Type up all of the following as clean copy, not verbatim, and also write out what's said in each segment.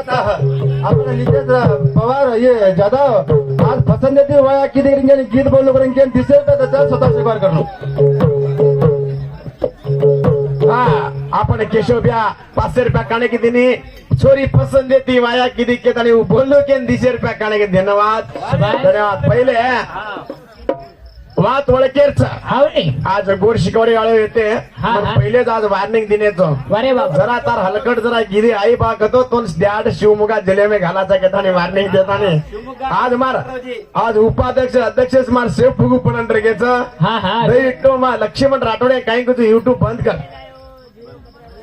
आपण नितेश पवार ये जाधव आज पसंद येते वया किती रिंगे गीत बोललो करेंगे दिसेल तर त्याचा स्वतः स्वीकार करणं. हा आपण केशव ब्या 500 रुपया काने की दिनी छोरी पसंद येती वाया किती के ताने बोललो के 200 रुपया काने के धन्यवाद धन्यवाद. पहिले वात ओळखेरच आज गोर शिकवरे वाले येते पहिलेच आज वॉर्निंग दिनेचो जरा तार हलकट जरा गिरी आई बा कतो तो द्याड शिवमुगा जिल्हे में घालाचा घेताने वॉर्निंग देताने आज मार आज उपाध्यक्ष अध्यक्ष मार सेफ फुगू पण रेगेच दयविಟ್ಟು मा लक्ष्मण राठोडे काही तू युट्यूब बंद कर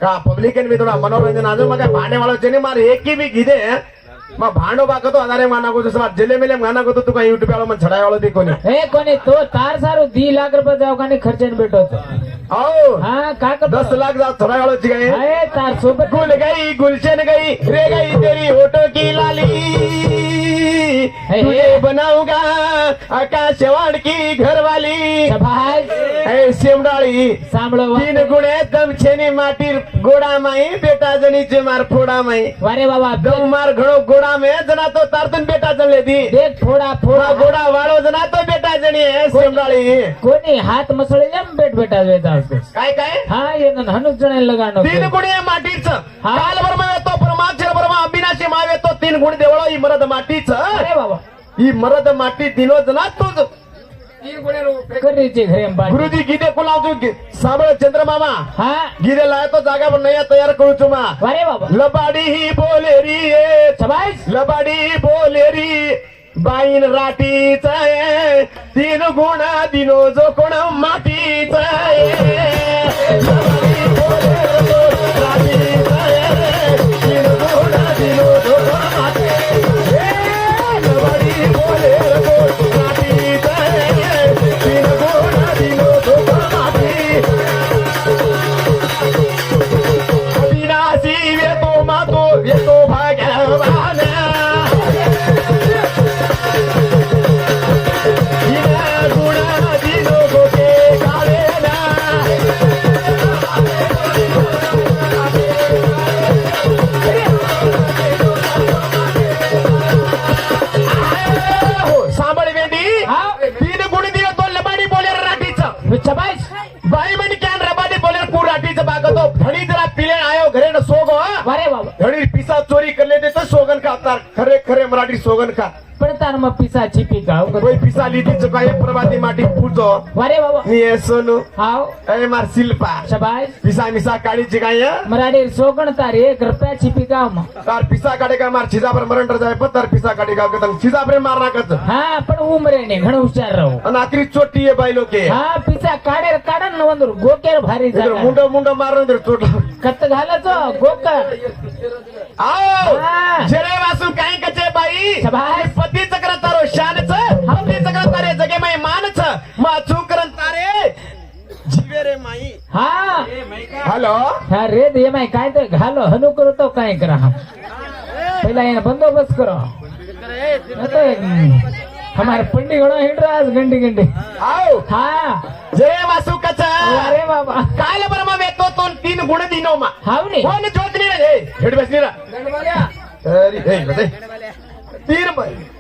का पब्लिक भी थोड़ा मनोरंजन आज मग भांडे वाळाचे मार एकी भी गिदे मग भांडो बाकतो अनारे माना को दुसरा जिले मेले माना को तू काही युट्यूब वाला मग छडाय वाला दे कोणी ए कोणी तो तार सारू 2 लाख रुपये जाव काने खर्चन भेटतो आओ हां का 10 लाख जा छडाय वाला ची काय ए तार सोबत गुल गई गुलशन गई रे गई तेरी होठों की लाली तुझे बनाऊंगा आकाश वाण की घरवाली शाबाश शेमडाळी सांभळो 3 गुणे दमछेनी माटी गोडा माई बेटा जनीचे मार फोडा माई अरे बाबा दम मार घडो गोडा में जना तो तारतून बेटा जणले दी देख फोडा फोडा गोडा वाळो जना तो बेटा जणी आहे शेमडाळी कोणी हात मसळे जम बेट बेटा देता काय काय हा ये हनुक जण लगानो 3 गुणे माटीच काल बरमा येतो परमाक्षर बरमा अविनाशी माव येतो 3 गुण देवळो ही मरद माटीच अरे बाबा ही मरद माटी दिनो जना तुझ करीचे घरे गुरुजी गीते कुलावतो साबळ चंद्रमामा हा गीते लायतो जागा पण नाही तयार करू तुमा अरे बाबा लबाडी ही बोलेरी शाबाश लबाडी बोलेरी बाईन राटीच 3 गुण दिनो जो कोण मातीच लबाडी बोलेरो राटीच 3 गुण दिनो जो कोण मातीच लबाडी बोलेरो राटीच 3 गुण दिनो जो कोण मातीच अविनाशी येतो मातो येतो भाग्यवान बाई म्हणे कॅन रबाडी बोले कू राठीचं बागतो फणी जरा पिले आयो घरे न सोगो अरे बाबा घडी पिसा चोरी करले देतो सोगन खातात खरे खरे मराठी सोगन खा पण तार मग पिसा चिपी का कोई पिसा लीतीच काय प्रभाती माटी पूजो अरे बाबा मी ए सोनू हाव ए मार शिल्पा शाबाश पिसा मिसा काढीची काय मराठी सोगण तार 1 रुपया चिपी का मग तार पिसा काढे का मार छिजापर मरंटर जाय पण तार पिसा काढे का कदम छिजापरे मार नाकच हा पण उमरे ने घण हुशार राहू आणि आखरी चोटी आहे बाई लोके हा पिसा काढे काढन न वंदर गोकेर भारी जागा मुंड मुंड मारून दे चोट कत्त घालाचो गोकर आओ हा. जरे वासू काय कचे बाई शाबाश. पती चक्र तारो शानच पती चक्र तारे जगे माई मानच माचू करन तारे जीवे रे माई हा हॅलो हा रे दे माय काय ते घालो हनु करतो काय करा पहिला येणं बंदोबस्त करो आता हमारे पंडी घोड़ा हिंड रहा है घंटे घंटे आओ हा जय वासू कचा अरे बाबा काल बरमा वेतो तो 3 गुण दिनो मा हावनी कोण ज्योतनी रे हेड बसनी रा अरे हे बते 3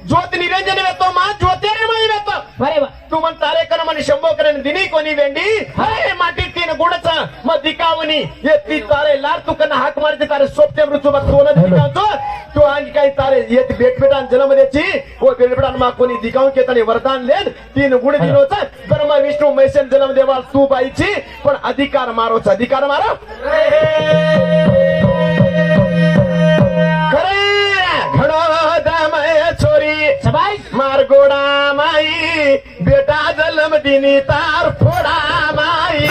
ज्योत निरंजन वेतो मा ज्योतिरे माई वेतो अरे बा तू मन तारे कर मन शंभो करन दिनी कोणी वेंडी हाय माटी 3 गुणच म दिकावनी ये ती तारे लार तू कन हाक मारते तारे सोपते मृत्यू बत कोण दिकावतो तू आंगी काही तारे ये बेट बेटान जन्म देची ओ बेट बेटान मा कोणी दिकाव के तने वरदान लेन 3 गुण दिनोच ब्रह्मा विष्णू महेशन जन्म देवाल तू बाईची पण अधिकार मारोच अधिकार मारो खरे घडो दमय छोरी शाबाश मार गोडा माई बेटा जन्म दिनी तार फोडा माई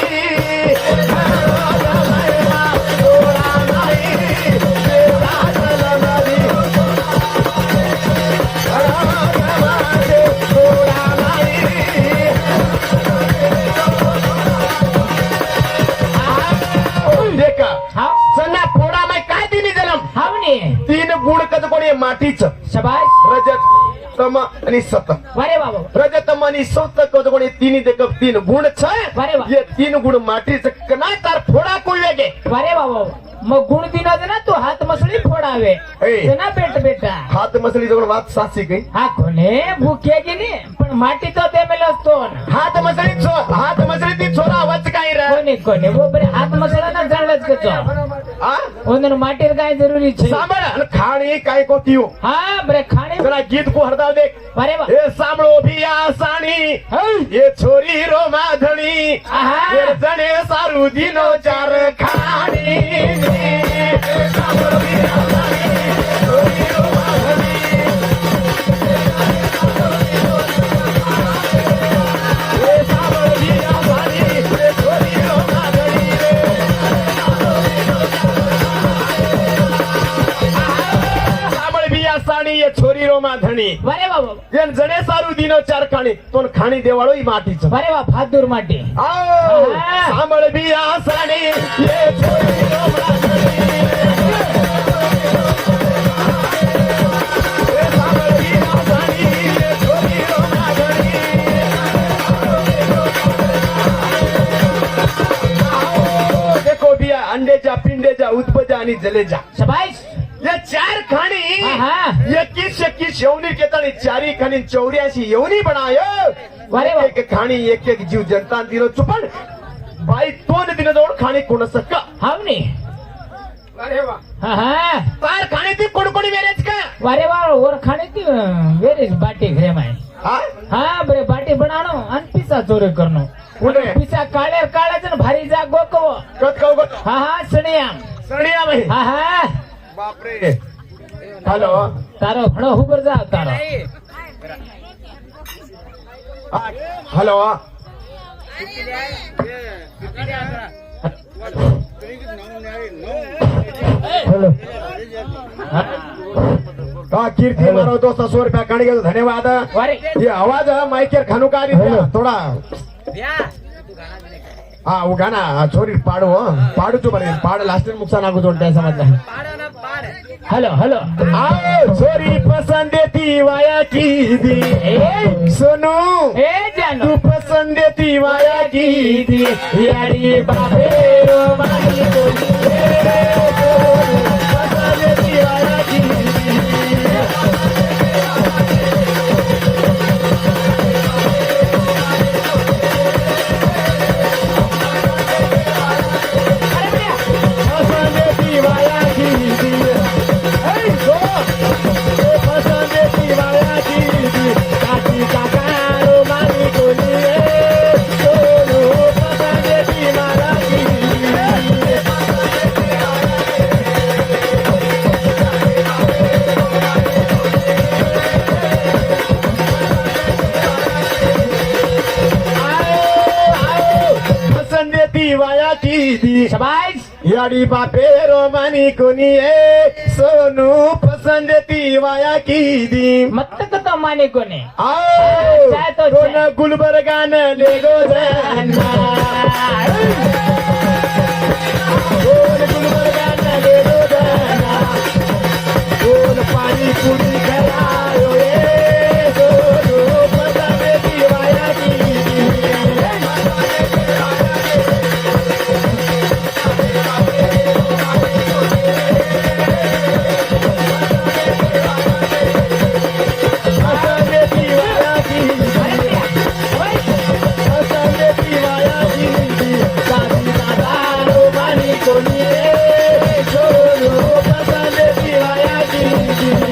सन्ना फोडा माई काय दिनी जन्म हावनी 3 गुण कच कोणी मातीच शाबाश रजत तम आणि सत अरे बाबा रजतम आणि सत कच कोणी 3 गुण छ अरे वा. ये 3 गुण माटीच कना तार फोडा कोई वेगे अरे बाबा मग गुण दिना दे ना तू हात मसळी फोडावे ए. ना बेटा हात मसली जवळ वाद साची काही हा कोणे भूक्या गेली पण मातीचा ते मेल असतो हात मसली ती छोरा वाच काय रे कोणी कोणी वो बरे हात मसळा ना जाणलंच कचो हा ओनर माटीर काय जरुरी छे सांभाळ आणि खाणी काय कोतीयो हा बरे खाणे जरा गीत को हरदाव देख अरे वा ए सामळो भिया साणी ये छोरी रो माधणी आहा. ये जणे सारू दिनो चार खाणी सामळो भिया साणी, छोरी रो माधणी. ए सामळो भिया साणी, ये छोरी रो माधणी. सामळ भिया साणी ये छोरी रो माधणी अरे बाबा येन जणे सारू दिनो चार खाणी तो खाणी देवाळो ही मातीच अरे वा फादूर माटी सांभळ बी आसाणी ये छोरी रो माधणी. ये सांभळ बी आसाणी, ये छोरी रो माधणी. आओ, देखो बिया अंडेच्या पिंडेच्या उत्पत्या आणि जलेच्या शबाश या चार खाणी आहा. 21 येवनी केतानी चारी खाणी 84 येवनी बनायो अरे वा. एक खाणी एक जीव जनता दिलो चुपण बाई दोन दिन जवळ खाणी कोण सक्का हावनी अरे वा हा तार खाणी ती कोण कोणी वेरेच का अरे वा और खाणे ती वेरे बाटी घरे माय हा हा बरे बाटी बनानो आणि पिसा चोरी करनो कुठे पिसा काढायचं भारी जा गोकव कत काव गो हा सणिया सणिया बाई हा बापरे हॅलो तारो भणो हुबर जा तारो हॅलो हा कीर्ती मारो दोस्त 100 रुपया काढी गेलो धन्यवाद अरे ये आवाज माइकेर खानू का थोडा हा वो गाना छोरी पाडू पाडू चो बरे पाड लास्ट नुकसान आगो जोडताय समजला हॅलो हॅलो आओ छोरी पसंद देती वाया की दी सोनू ए जानू तू पसंद देती वाया की दी यारी बाबे रो माई बोली पसंद देती वाया की दी पसंद देती वाया की दी पसंद देती वाया की दी काकी काका रो माई बोली सोनू पसंद देती वाया की दी पसंद देती वाया की दी शबाश याडी बापे रोमानी कोणी ए सोनू पसंद देती वाया की दी मत तो माने कोने आओ चाय तो कोण गुलबर्गान ले गो जाना कोण गुलबर्गान ले गो जाना कोण पाणी पुरी खरायो ए सोनू पसंद देती वाया की दी पसंद देती वाया की दी पसंद देती वाया की दी दादी दादा रो मानी कोणी ए सोनू पसंद देती वाया की दी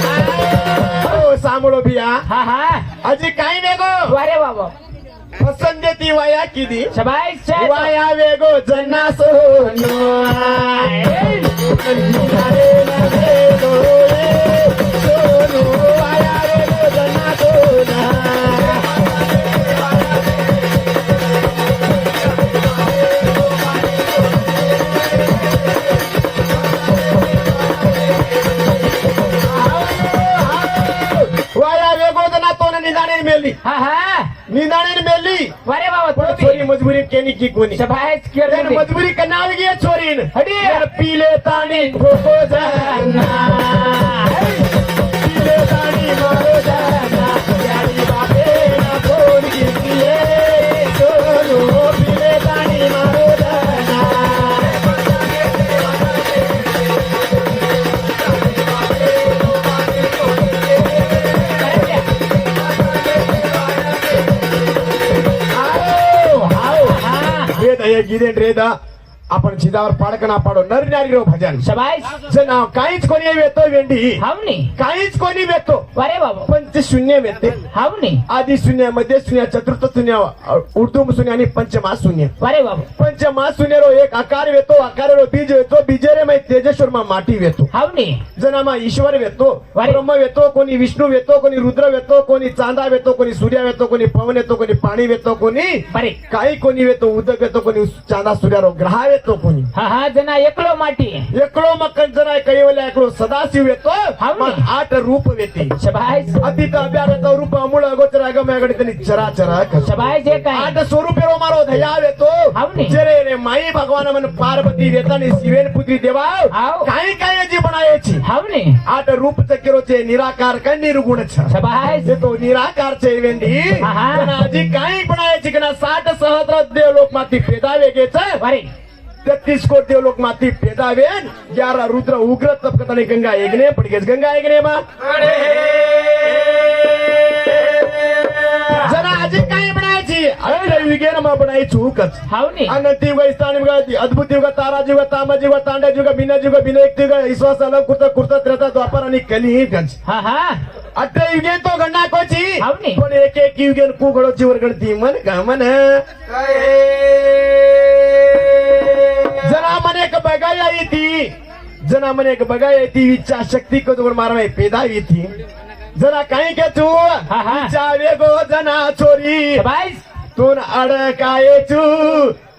हो सामोळो बिया हा हा अजी काही वेगो अरे बाबा पसंद देती वाया की दी शबाश चाय तो वाया वेगो जना सोनू सोनू वाया वेगो जना सोना वाया वेगो जना तो निदाने मेली हा हा निदाने मेली अरे बाबा पण तो छोरी मजबूरी केली की कोणी शबाश त्यानं केलं मजबूरी करणार गे छोरीन हडी. पीले ताणी ठोको जाना फिरे ताणी मारो जाना यारी बापे ना कोण कितीये सोनू फिरे ताणी मारो जाना रेद हे गिदेन रेदा आपण छिदावर पाडकना पाडो नर नारी रो भजन शबाश जे नाव काहीच कोणी वेतो वेंडी हावनी काहीच कोणी वेतो अरे बाबा पंच शून्य वेते हावनी आदि शून्य मध्य शून्य चतुर्थ शून्य उर्दू शून्य आणि पंचमा शून्य अरे बाबा पंचमा शून्य रो एक आकार वेतो आकार रो बीज वेतो बीजे रे मै तेजेश्वर मा माटी वेतो हावनी जनामा ईश्वर वेतो वारे. ब्रह्म वेतो कोणी विष्णू वेतो कोणी रुद्र वेतो कोणी चांदा वेतो कोणी सूर्य वेतो कोणी पवन वेतो कोणी पाणी वेतो कोणी बरे काही कोणी वेतो उदक वेतो कोणी चांदा सूर्य रो ग्रह वेतो कोणी हा हा जना एकलो माटी एकलो मकन जरा कैवल्या एकलो सदाशिव येतो हावनी. मग 8 रूप येते शबाश अतीत अभ्यागत रूप अमूळ अगोचर अगमयागड त्यांनी चराचर शबाश जे काय 8 स्वरूप रो मारो धया येतो हावनी. जरे रे माई भगवान मन पार्वती वेतानी शिवेन पुत्री देवा हाव. काही काय जी बनायची हावनी 8 रूप चकिरोचे निराकार का निर्गुण छ शबाश जे तो निराकार चे वेंडी हा, हा. पण आजी काही बनायची कना 60 सहस्र देव लोक माती पेदा वेगेच अरे 33 कोट देव लोक माती पेदावेन 11 रुद्र उग्र तपकताने गंगा एकने पडगेच गंगा एकने मा जरा आजी काही बनायची अरे विगेन मा बनाई चूकच हावनी अनंत युग स्थान युग अद्भुत युग तारा युग तामज युग तांडा युग बिना एक युग विश्वास अलग कुर्ता कुर्ता त्रेता द्वापर आणि कली गंज हा हा अट्टे युगे तो गणना कोची हावनी. पण एक युगेन कुगडोची वर्गणती मन का मन जना मने एक बगाया येती जना मने एक बगाया येती इच्छा शक्ती कदवर मारवाय पेदा येती जरा काही घेतू हा. इच्छा वेगो जना चोरी शबाश तोन अडकायचू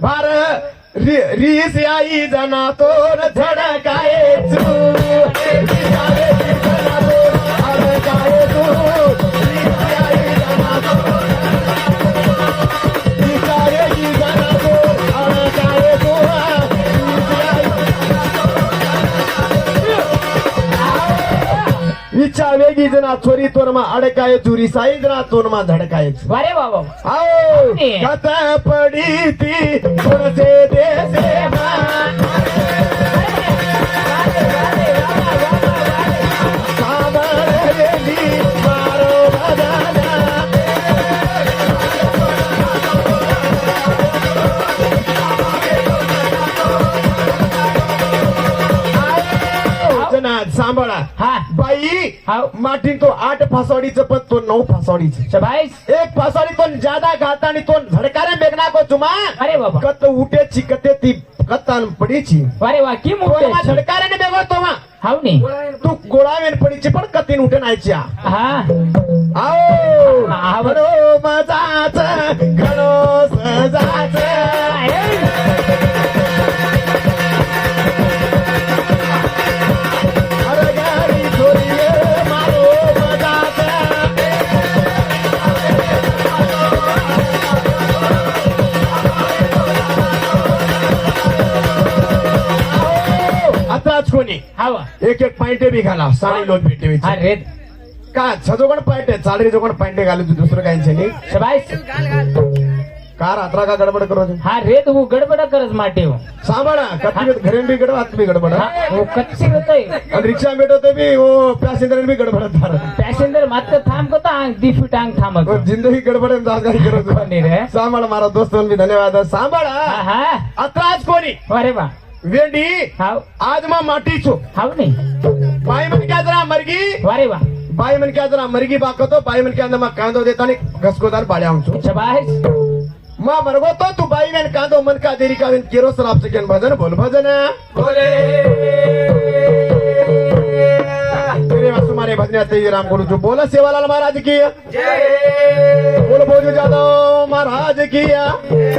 भार रीस आई जना तोन झडकायचू इच्छा वेगी जना चोरी तोरमा अडकाय चुरी साई जना तोरमा झडकायचू अरे बाबा आओ कत पड़ी थी तुझसे देसे मारो बदाना जना सांभाळा हा बाई हाव. माटी तो 8 फासवाडीचं पण तो 9 फासवाडीचं शबाश एक फासवाडी तो ज्यादा घाता आणि तो झडकारे बेगना को चुमा अरे बाबा कत उठेची कते ती कत्तान पडीची अरे वा की तोरमा मोठे झडकारे बेगो तो हावनी तू गोळावेन पडीची पण कतीन उठे नायची हा आओ आवड. घडो मजाच घडो सजाच अरे गाडी थोडी मारो मजाच आताच कोणी हवा एक पॉइंट बी घाला साडी लोक भेटे हा रे का सजोगण पॉइंट आहे चालरी जोगण पॉइंट घालू तू दुसरं काही नाही शबाश का रात्रा का गडबड करो हा रे तू गडबड करस माटे हो सांभाळा कत्ती घरे बी गडबड हात बी गडबड हा, हो कच्ची होतोय आणि रिक्षा भेटवते बी हो पॅसेंजर बी गडबड पॅसेंजर मात्र थांब कोता अंग दी फीट अंग थांबत जिंदगी गडबड जागा करत कोणी रे सांभाळा मारा दोस्त बी धन्यवाद हा सांभाळा हा आताच कोणी अरे वा वेंडी हाव आज मा माटी चो हाव नाही बाई मन क्या जरा मरगी अरे वा बाई मन क्या जरा मरगी बाकतो बाई मन क्या मा कांदो देता आणि घसकोदार पाड्या आमचो शबाश मा मरगो तो तू बाई वेन कांदो मन का देरी का वेन केरो सर आपसे केन भजन बोल भजन बोले तेरे वासु मारे भजन आते राम गुरु जो बोला सेवालाल महाराज की बोल बोल जादव महाराज की